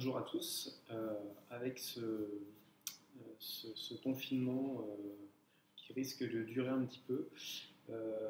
Bonjour à tous. Avec ce confinement qui risque de durer un petit peu, euh,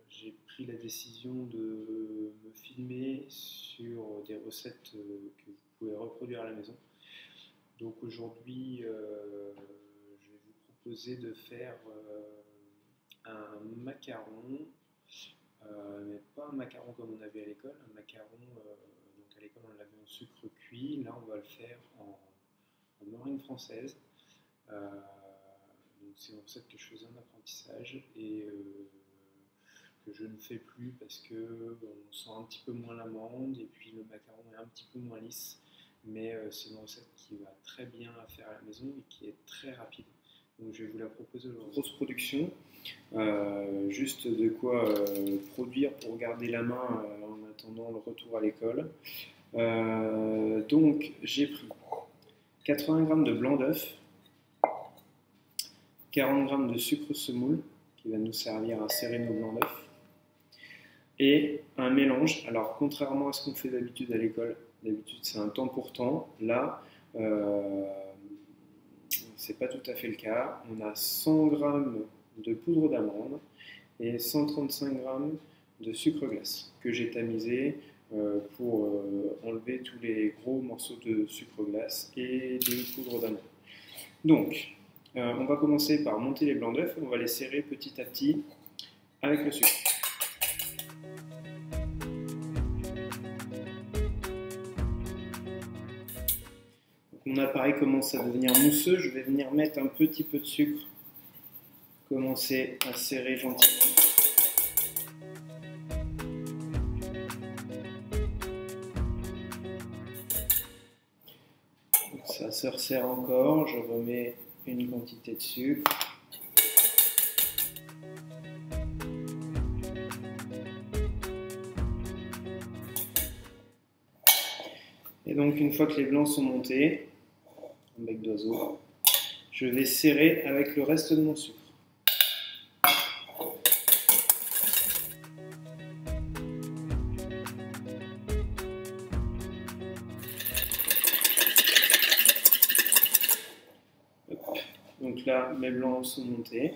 j'ai pris la décision de me filmer sur des recettes que vous pouvez reproduire à la maison. Donc aujourd'hui, je vais vous proposer de faire un macaron, mais pas un macaron comme on avait à l'école, un macaron, donc à l'école on l'avait en sucre cuit, là on va le faire en meringue française. Donc c'est une recette que je faisais en apprentissage et que je ne fais plus parce que on sent un petit peu moins l'amande et puis le macaron est un petit peu moins lisse. Mais c'est une recette qui va très bien à faire à la maison et qui est très rapide. Donc je vais vous la proposer aujourd'hui. Grosse production, juste de quoi produire pour garder la main en attendant le retour à l'école. Donc j'ai pris 80 g de blanc d'œuf, 40 g de sucre semoule qui va nous servir à serrer nos blancs d'œuf, et un mélange. Alors contrairement à ce qu'on fait d'habitude à l'école, d'habitude c'est un temps pour temps, là c'est pas tout à fait le cas. On a 100 g de poudre d'amande et 135 g de sucre glace que j'ai tamisé pour enlever tous les gros morceaux de sucre glace et de poudre d'amande. Donc on va commencer par monter les blancs d'œufs et on va les serrer petit à petit avec le sucre. Mon appareil commence à devenir mousseux, je vais venir mettre un petit peu de sucre, commencer à serrer gentiment. Donc ça se resserre encore, je remets une quantité de sucre. Et donc une fois que les blancs sont montés, un bec d'oiseau, je vais serrer avec le reste de mon sucre. Donc là, mes blancs sont montés.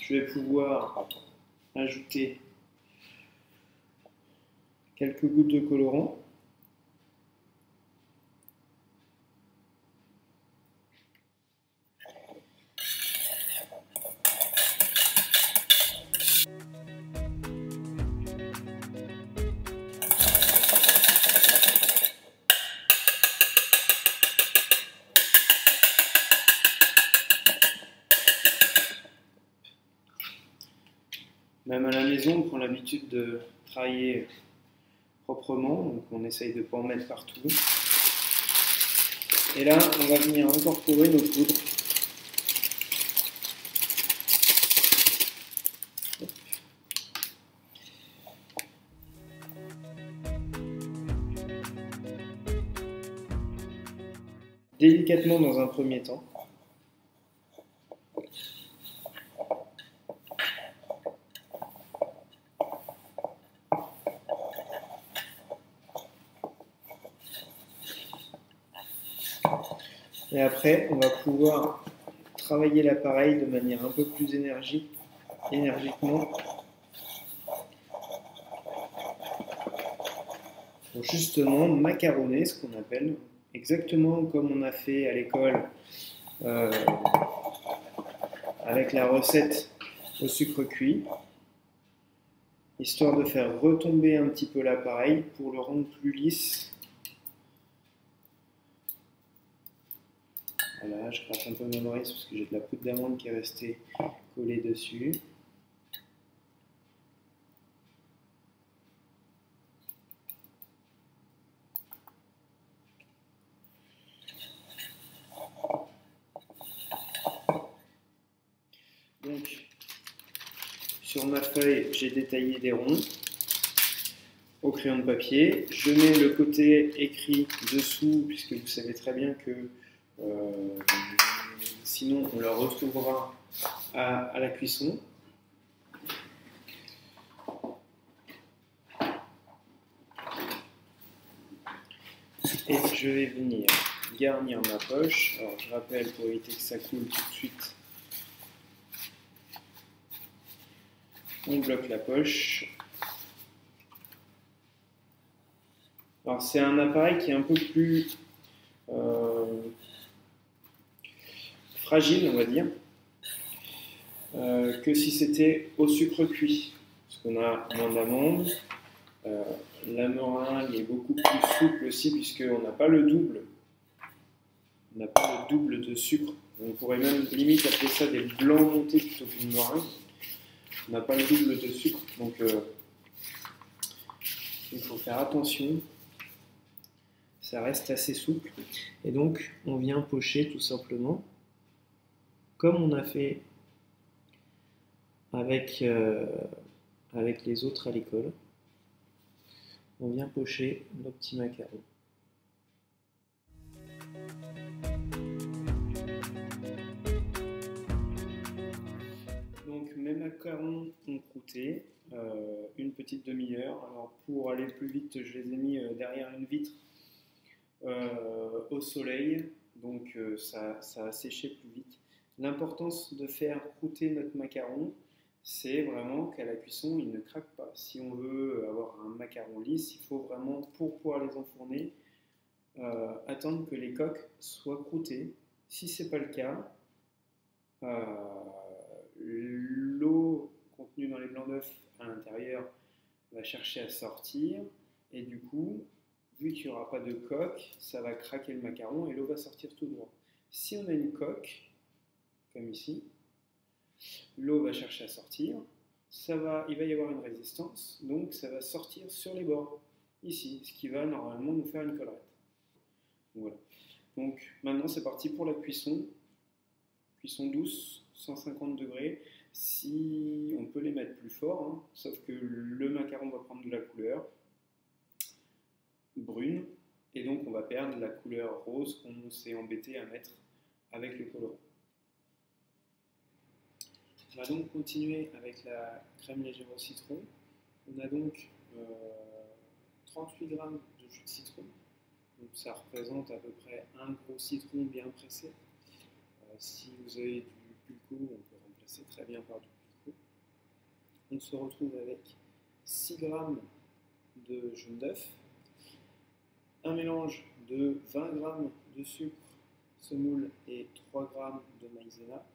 Je vais pouvoir ajouter quelques gouttes de colorant. Même à la maison, on prend l'habitude de travailler proprement, donc on essaye de ne pas en mettre partout. Et là, on va venir incorporer nos poudres. Délicatement dans un premier temps. Et après, on va pouvoir travailler l'appareil de manière un peu plus énergiquement, pour justement macaronner, ce qu'on appelle, exactement comme on a fait à l'école avec la recette au sucre cuit, histoire de faire retomber un petit peu l'appareil pour le rendre plus lisse. Voilà, je gratte un peu ma nourrice parce que j'ai de la poudre d'amande qui est restée collée dessus. Donc, sur ma feuille, j'ai détaillé des ronds au crayon de papier. Je mets le côté écrit dessous, puisque vous savez très bien que sinon on le retrouvera à la cuisson. Et je vais venir garnir ma poche. Alors je rappelle, pour éviter que ça coule tout de suite, on bloque la poche. Alors c'est un appareil qui est un peu plus fragile, on va dire, que si c'était au sucre cuit. Parce qu'on a moins d'amandes. La meringue est beaucoup plus souple aussi, puisqu'on n'a pas le double. On n'a pas le double de sucre. On pourrait même limite appeler ça des blancs montés plutôt qu'une meringue. On n'a pas le double de sucre, donc il faut faire attention. Ça reste assez souple. Et donc, on vient pocher tout simplement, comme on a fait avec les autres à l'école. On vient pocher nos petits macarons. Donc mes macarons ont croûté une petite demi-heure. Alors pour aller plus vite, je les ai mis derrière une vitre au soleil, donc ça a séché plus vite. L'importance de faire croûter notre macaron, c'est vraiment qu'à la cuisson, il ne craque pas. Si on veut avoir un macaron lisse, il faut vraiment, pour pouvoir les enfourner, attendre que les coques soient croûtées. Si ce n'est pas le cas, l'eau contenue dans les blancs d'œufs à l'intérieur va chercher à sortir, et du coup, vu qu'il n'y aura pas de coque, ça va craquer le macaron et l'eau va sortir tout droit. Si on a une coque, comme ici, l'eau va chercher à sortir, il va y avoir une résistance, donc ça va sortir sur les bords, ici, ce qui va normalement nous faire une collerette. Voilà. Donc maintenant c'est parti pour la cuisson. Cuisson douce, 150 degrés. Si on peut les mettre plus fort, hein, sauf que le macaron va prendre de la couleur brune, et donc on va perdre la couleur rose qu'on s'est embêté à mettre avec le colorant. On va donc continuer avec la crème légère au citron. On a donc 38 g de jus de citron. Donc ça représente à peu près un gros citron bien pressé. Si vous avez du pulco, on peut remplacer très bien par du pulco. On se retrouve avec 6 g de jaune d'œuf, un mélange de 20 g de sucre semoule et 3 g de maïzena,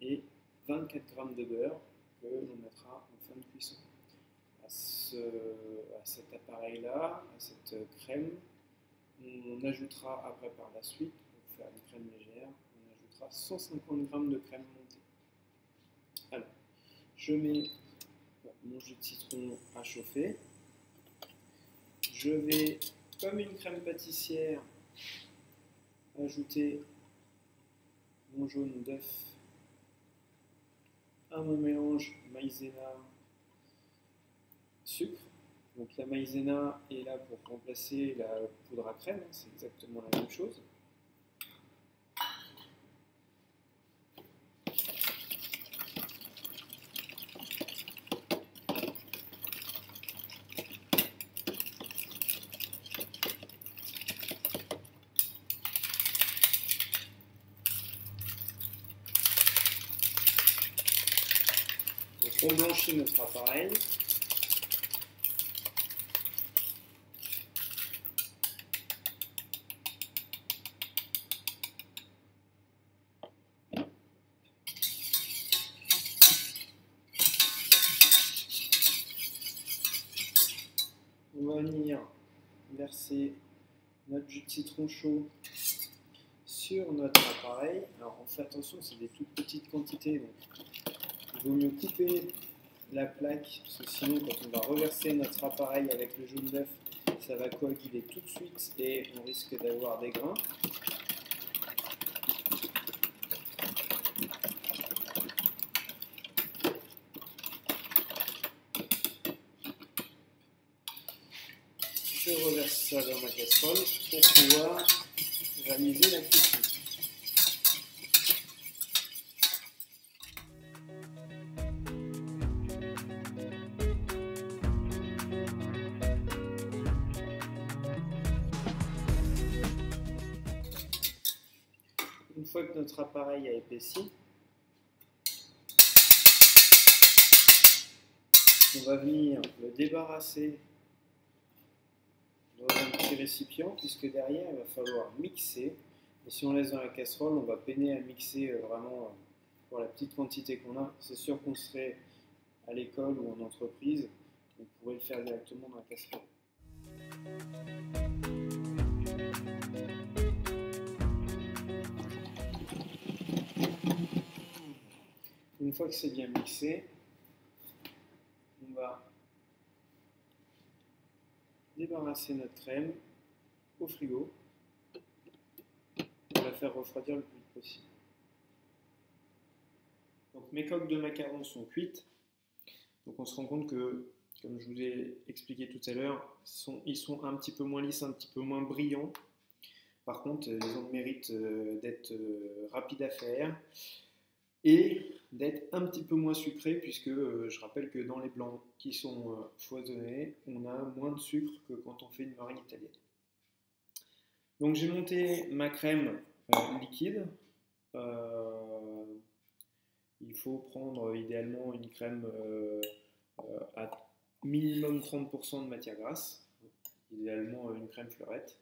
et 24 g de beurre que l'on mettra en fin de cuisson. À cet appareil-là, à cette crème, on ajoutera après par la suite, pour faire une crème légère, on ajoutera 150 g de crème montée. Alors, je mets mon jus de citron à chauffer. Je vais, comme une crème pâtissière, ajouter mon jaune d'œuf à mon mélange maïzena sucre. Donc la maïzena est là pour remplacer la poudre à crème, c'est exactement la même chose. Donc on blanchit notre appareil. On va venir verser notre jus de citron chaud sur notre appareil. Alors on fait attention, c'est des toutes petites quantités, donc il vaut mieux couper la plaque, parce que sinon quand on va reverser notre appareil avec le jaune d'œuf, ça va coaguler tout de suite et on risque d'avoir des grains. Je reverse ça dans ma casserole pour pouvoir réaliser la cuisson. fois que notre appareil a épaissi, on va venir le débarrasser dans un petit récipient, puisque derrière il va falloir mixer. Et si on laisse dans la casserole, on va peiner à mixer vraiment pour la petite quantité qu'on a. C'est sûr qu'on serait à l'école ou en entreprise, on pourrait le faire directement dans la casserole. Une fois que c'est bien mixé, on va débarrasser notre crème au frigo pour la faire refroidir le plus vite possible. Donc mes coques de macarons sont cuites. Donc on se rend compte que, comme je vous ai expliqué tout à l'heure, ils sont un petit peu moins lisses, un petit peu moins brillants. Par contre, ils ont le mérite d'être rapides à faire et d'être un petit peu moins sucrés, puisque je rappelle que dans les blancs qui sont foisonnés, on a moins de sucre que quand on fait une meringue italienne. Donc j'ai monté ma crème liquide. Il faut prendre idéalement une crème à minimum 30% de matière grasse, idéalement une crème fleurette.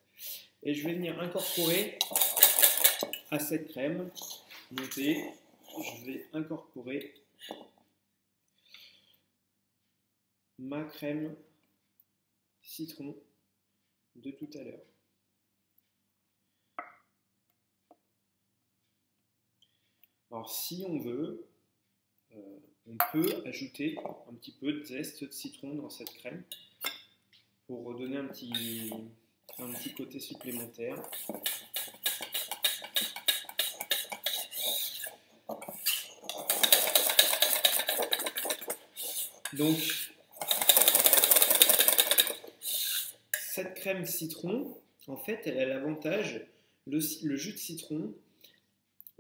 Et je vais venir incorporer à cette crème montée, je vais incorporer ma crème citron de tout à l'heure. Alors si on veut, on peut ajouter un petit peu de zeste de citron dans cette crème pour redonner un petit côté supplémentaire. Donc, cette crème citron, en fait, elle a l'avantage, le jus de citron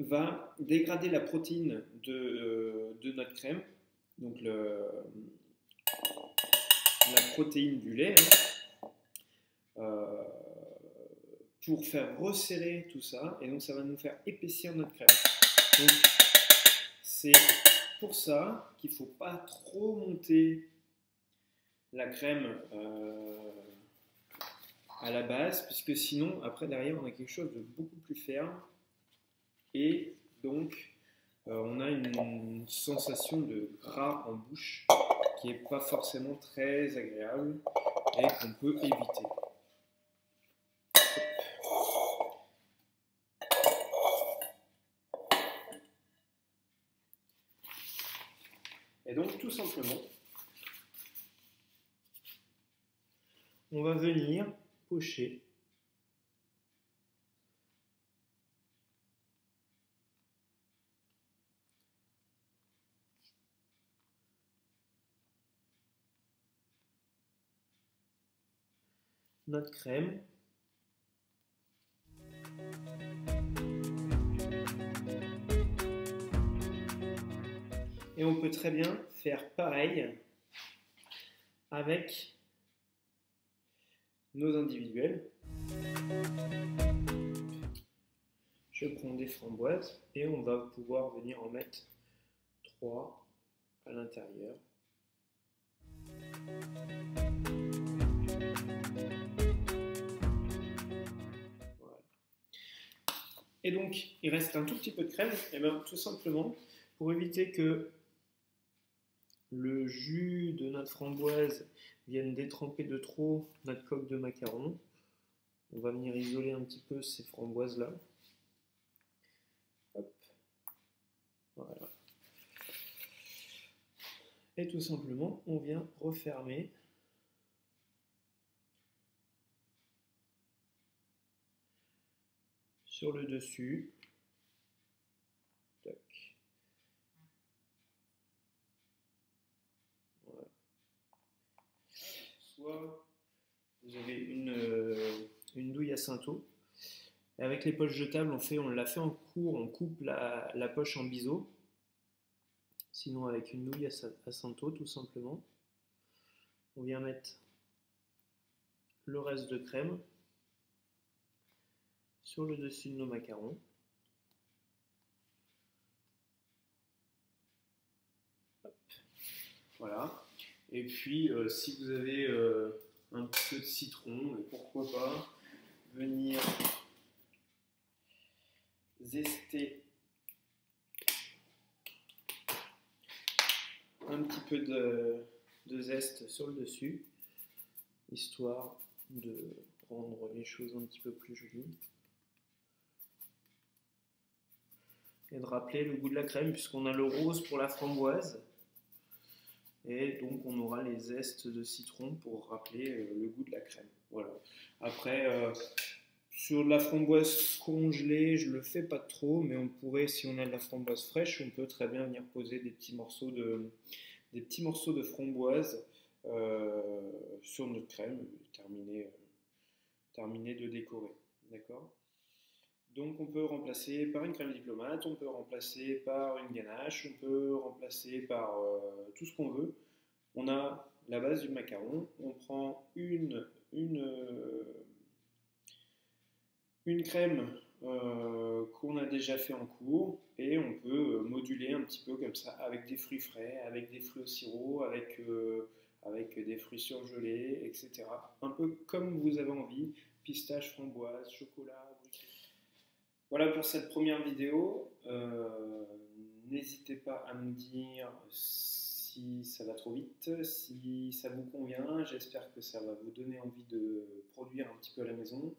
va dégrader la protéine de notre crème, donc la protéine du lait, pour faire resserrer tout ça, et donc ça va nous faire épaissir notre crème. Donc c'est pour ça qu'il ne faut pas trop monter la crème à la base, puisque sinon après derrière on a quelque chose de beaucoup plus ferme. Et donc, on a une sensation de gras en bouche qui n'est pas forcément très agréable et qu'on peut éviter. Et donc, tout simplement, on va venir pocher notre crème et on peut très bien faire pareil avec nos individuels. Je prends des framboises et on va pouvoir venir en mettre 3 à l'intérieur. Voilà. Et donc, il reste un tout petit peu de crème. Et bien, tout simplement, pour éviter que le jus de notre framboise vienne détremper de trop notre coque de macaron, on va venir isoler un petit peu ces framboises-là. Hop. Voilà. Et tout simplement, on vient refermer sur le dessus. Tac. Voilà. Soit vous avez une douille à cinteau. Et avec les poches jetables, on l'a fait en court, on coupe la poche en biseau. Sinon avec une nouille à cinteau tout simplement. On vient mettre le reste de crème sur le dessus de nos macarons. Voilà. Et puis, si vous avez un petit peu de citron, pourquoi pas venir zester un petit peu de zeste sur le dessus, histoire de rendre les choses un petit peu plus jolies. Et de rappeler le goût de la crème, puisqu'on a le rose pour la framboise. Et donc on aura les zestes de citron pour rappeler le goût de la crème. Voilà. Après, sur de la framboise congelée, je le fais pas trop, mais on pourrait, si on a de la framboise fraîche, on peut très bien venir poser des petits morceaux de framboise sur notre crème, terminer de décorer. D'accord? Donc on peut remplacer par une crème diplomate, on peut remplacer par une ganache, on peut remplacer par tout ce qu'on veut. On a la base du macaron, on prend une crème qu'on a déjà fait en cours et on peut moduler un petit peu comme ça avec des fruits frais, avec des fruits au sirop, avec des fruits surgelés, etc. Un peu comme vous avez envie, pistache, framboise, chocolat. Voilà pour cette première vidéo. N'hésitez pas à me dire si ça va trop vite, si ça vous convient. J'espère que ça va vous donner envie de produire un petit peu à la maison.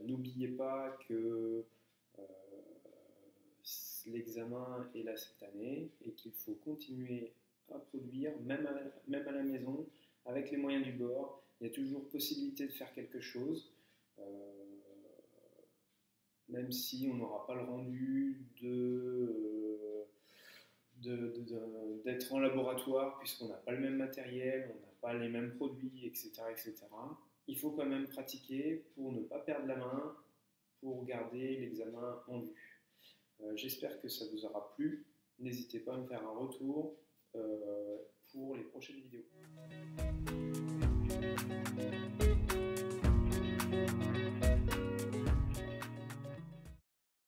N'oubliez pas que l'examen est là cette année et qu'il faut continuer à produire, même à la maison, avec les moyens du bord. Il y a toujours possibilité de faire quelque chose. Même si on n'aura pas le rendu d'être en laboratoire, puisqu'on n'a pas le même matériel, on n'a pas les mêmes produits, etc., etc. Il faut quand même pratiquer pour ne pas perdre la main, pour garder l'examen en vue. J'espère que ça vous aura plu. N'hésitez pas à me faire un retour pour les prochaines vidéos.